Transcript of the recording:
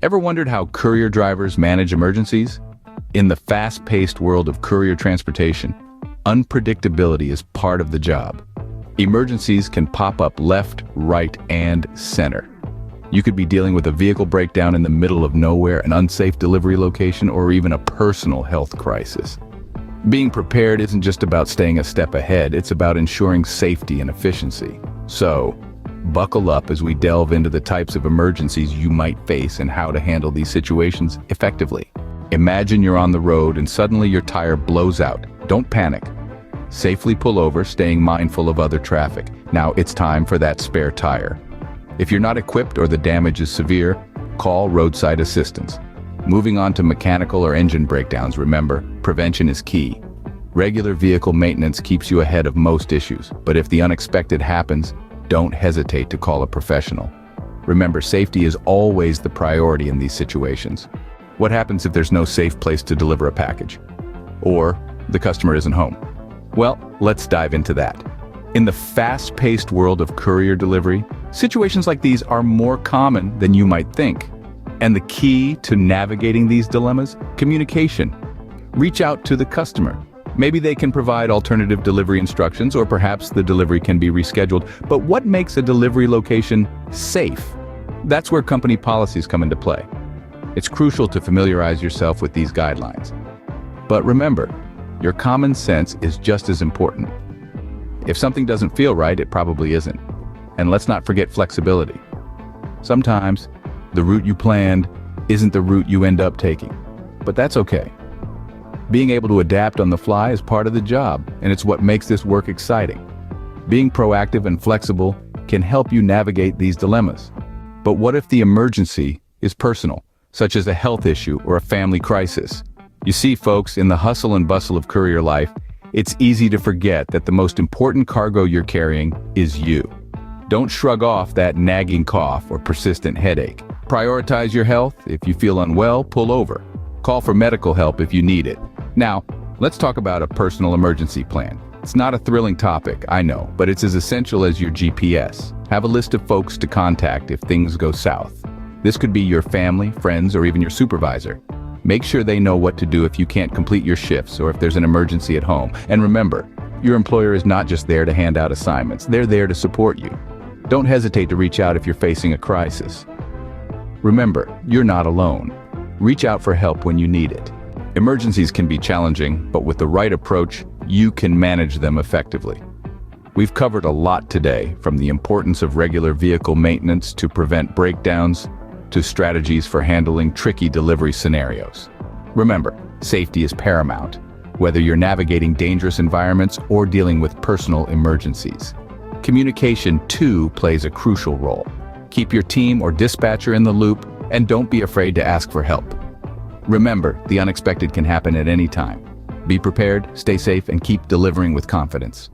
Ever wondered how courier drivers manage emergencies? In the fast-paced world of courier transportation, unpredictability is part of the job. Emergencies can pop up left, right, and center. You could be dealing with a vehicle breakdown in the middle of nowhere, an unsafe delivery location, or even a personal health crisis. Being prepared isn't just about staying a step ahead, it's about ensuring safety and efficiency. So, buckle up as we delve into the types of emergencies you might face and how to handle these situations effectively. Imagine you're on the road and suddenly your tire blows out. Don't panic. Safely pull over, staying mindful of other traffic. Now it's time for that spare tire. If you're not equipped or the damage is severe, call roadside assistance. Moving on to mechanical or engine breakdowns, remember, prevention is key. Regular vehicle maintenance keeps you ahead of most issues, but if the unexpected happens, don't hesitate to call a professional. Remember, safety is always the priority in these situations. What happens if there's no safe place to deliver a package? Or the customer isn't home? Well, let's dive into that. In the fast-paced world of courier delivery, situations like these are more common than you might think. And the key to navigating these dilemmas? Communication. Reach out to the customer. Maybe they can provide alternative delivery instructions, or perhaps the delivery can be rescheduled. But what makes a delivery location safe? That's where company policies come into play. It's crucial to familiarize yourself with these guidelines. But remember, your common sense is just as important. If something doesn't feel right, it probably isn't. And let's not forget flexibility. Sometimes, the route you planned isn't the route you end up taking. But that's okay. Being able to adapt on the fly is part of the job, and it's what makes this work exciting. Being proactive and flexible can help you navigate these dilemmas. But what if the emergency is personal, such as a health issue or a family crisis? You see, folks, in the hustle and bustle of courier life, it's easy to forget that the most important cargo you're carrying is you. Don't shrug off that nagging cough or persistent headache. Prioritize your health. If you feel unwell, pull over. Call for medical help if you need it. Now, let's talk about a personal emergency plan. It's not a thrilling topic, I know, but it's as essential as your GPS. Have a list of folks to contact if things go south. This could be your family, friends, or even your supervisor. Make sure they know what to do if you can't complete your shifts or if there's an emergency at home. And remember, your employer is not just there to hand out assignments, they're there to support you. Don't hesitate to reach out if you're facing a crisis. Remember, you're not alone. Reach out for help when you need it. Emergencies can be challenging, but with the right approach, you can manage them effectively. We've covered a lot today, from the importance of regular vehicle maintenance to prevent breakdowns, to strategies for handling tricky delivery scenarios. Remember, safety is paramount, whether you're navigating dangerous environments or dealing with personal emergencies. Communication, too, plays a crucial role. Keep your team or dispatcher in the loop, and don't be afraid to ask for help. Remember, the unexpected can happen at any time. Be prepared, stay safe, and keep delivering with confidence.